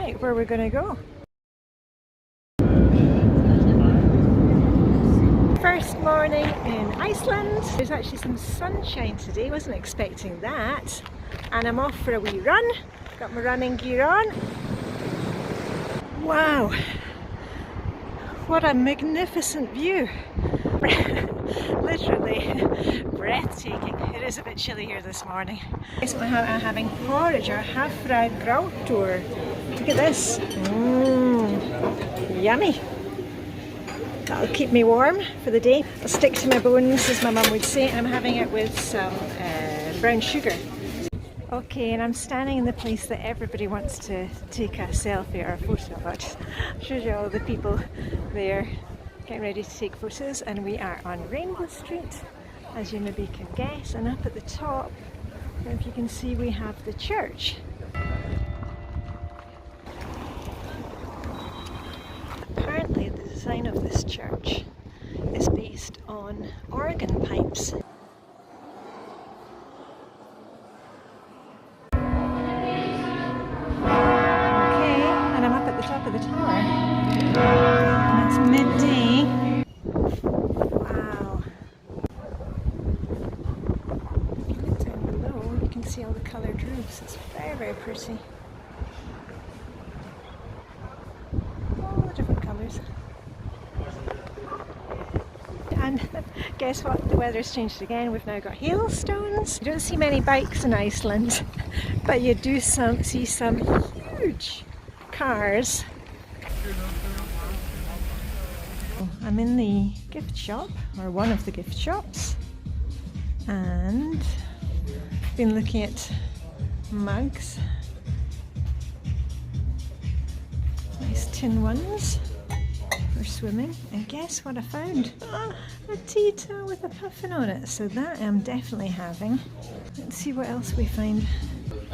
Right, where we're going to go. First morning in Iceland. There's actually some sunshine today, wasn't expecting that. And I'm off for a wee run. Got my running gear on. Wow, what a magnificent view. Literally breathtaking. It is a bit chilly here this morning. So I'm having porridge or havragrautur. Look at this. Yummy. That'll keep me warm for the day. I'll stick to my bones, as my mum would say, and I'm having it with some brown sugar. Okay, and I'm standing in the place that everybody wants to take a selfie or a photo of. I'll show you all the people there getting ready to take photos, and we are on Rainbow Street, as you maybe can guess, and up at the top, if you can see, we have the church. Apparently the design of this church is based on organ pipes. Okay, and I'm up at the top of the tower. And it's midday. Wow. If you look down below, you can see all the coloured roofs. It's very, very pretty. All the different colours. And guess what? The weather's changed again. We've now got hailstones. You don't see many bikes in Iceland, but you do see some huge cars. I'm in the gift shop, or one of the gift shops, and I've been looking at mugs. Nice tin ones for swimming. And guess what I found? Oh, a tea towel with a puffin on it. So that I'm definitely having. Let's see what else we find.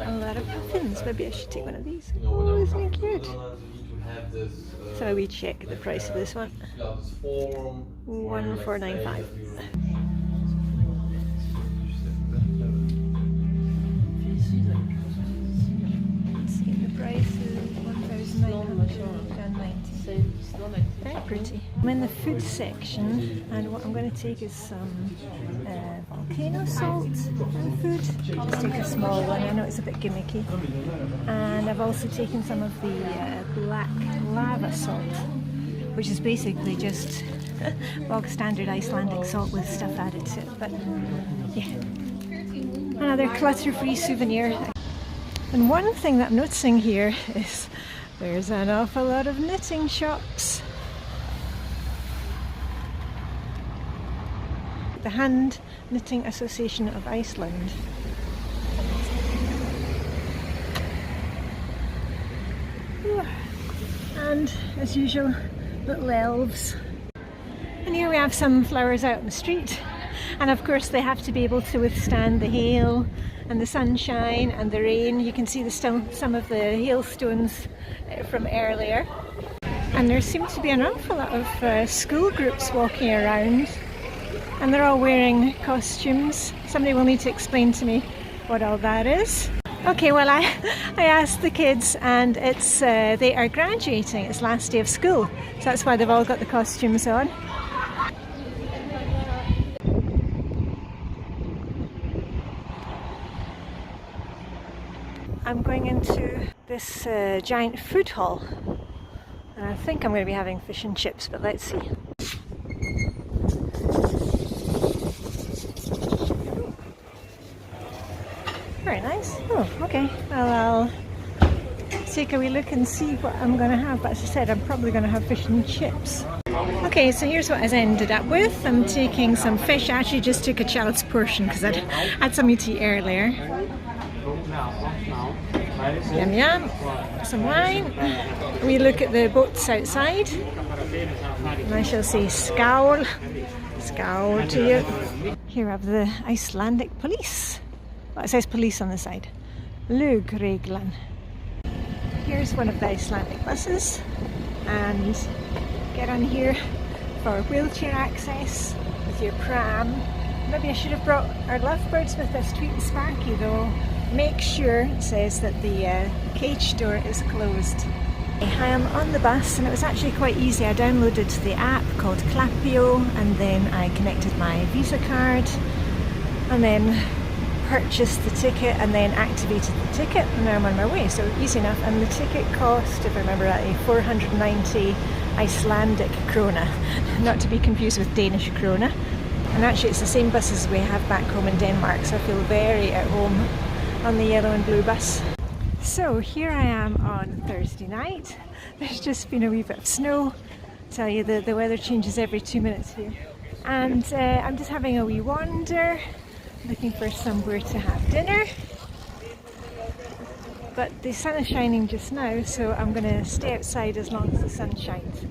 A lot of puffins. Maybe I should take one of these. Oh, isn't it cute? So we check the price of this one. 1495. Let's see the price is 1990. Very pretty. I'm in the food section, and what I'm going to take is some volcano salt and food. Just take a small one. I know it's a bit gimmicky. And I've also taken some of the black lava salt, which is basically just bog standard Icelandic salt with stuff added to it. But yeah, another clutter-free souvenir. And one thing that I'm noticing here is there's an awful lot of knitting shops. The Hand Knitting Association of Iceland. And as usual, little elves. And here we have some flowers out in the street. And of course they have to be able to withstand the hail and the sunshine and the rain. You can see some of the hailstones from earlier. And there seems to be an awful lot of school groups walking around, and they're all wearing costumes. Somebody will need to explain to me what all that is. Okay, well I asked the kids, and it's they are graduating. It's last day of school, so that's why they've all got the costumes on. I'm going into this giant food hall, and I think I'm going to be having fish and chips, but let's see. Very nice. Oh, okay. Well, I'll take a wee look and see what I'm going to have, but as I said, I'm probably going to have fish and chips. Okay, so here's what I ended up with. I'm taking some fish. I actually just took a child's portion because I'd had something to eat earlier. Yum yum. Some wine. We look at the boats outside, and I shall say skál. Skál to you. Here I have the Icelandic police. Well, it says police on the side. Lögreglan. Here's one of the Icelandic buses, and get on here for wheelchair access with your pram. Maybe I should have brought our lovebirds with us, Tweet and Sparky, though make sure, it says, that the cage door is closed. I am on the bus, and it was actually quite easy. I downloaded the app called Clappio, and then I connected my Visa card and then purchased the ticket and then activated the ticket, and now I'm on my way, so easy enough. And the ticket cost, if I remember rightly, 490 Icelandic krona, not to be confused with Danish krona. And actually it's the same bus as we have back home in Denmark, so I feel very at home on the yellow and blue bus. So here I am on Thursday night. There's just been a wee bit of snow. I tell you, the weather changes every 2 minutes here. And I'm just having a wee wander, looking for somewhere to have dinner. But the sun is shining just now, so I'm going to stay outside as long as the sun shines.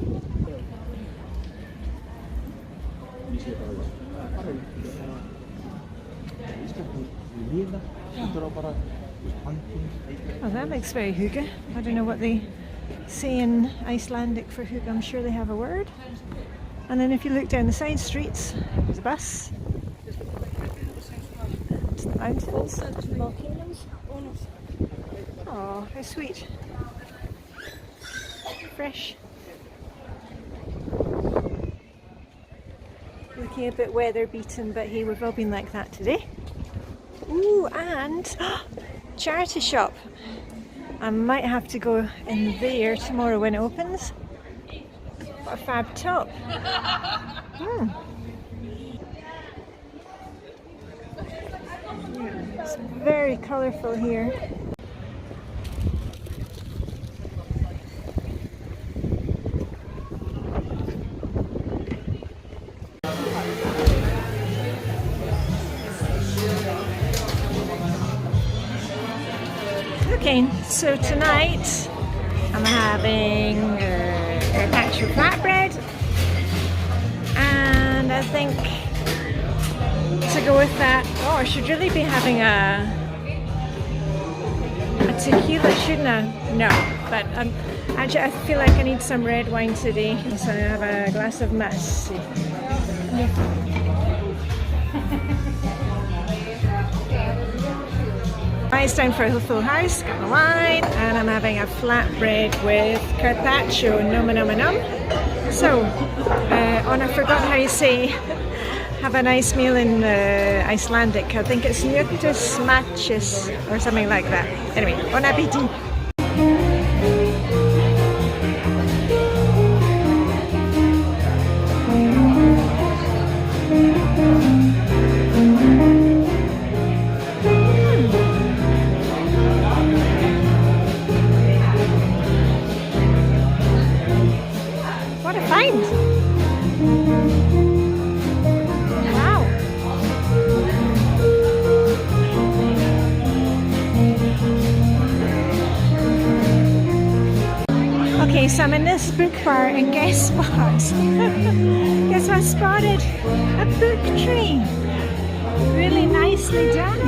Oh, that looks very hygge. I don't know what they say in Icelandic for hygge. I'm sure they have a word. And then if you look down the side streets, there's a bus. To the mountains, volcanoes. Oh, how sweet. Fresh. Looking a bit weather beaten, but hey, we've all been like that today. Ooh, and charity shop. I might have to go in there tomorrow when it opens. What a fab top. It's very colourful here. Okay, so tonight I'm having carpaccio flatbread, and I think to go with that, oh, I should really be having a tequila, shouldn't I? No, but actually I feel like I need some red wine today, so I have a glass of mass. It's time for a full house, got my wine, and I'm having a flatbread with carpaccio, num num num. So, I forgot how you say have a nice meal in Icelandic. I think it's njötus matches or something like that. Anyway, bon appetit! Okay, so I'm in this book bar, and guess what? Guess I spotted a book tree. Really nicely done.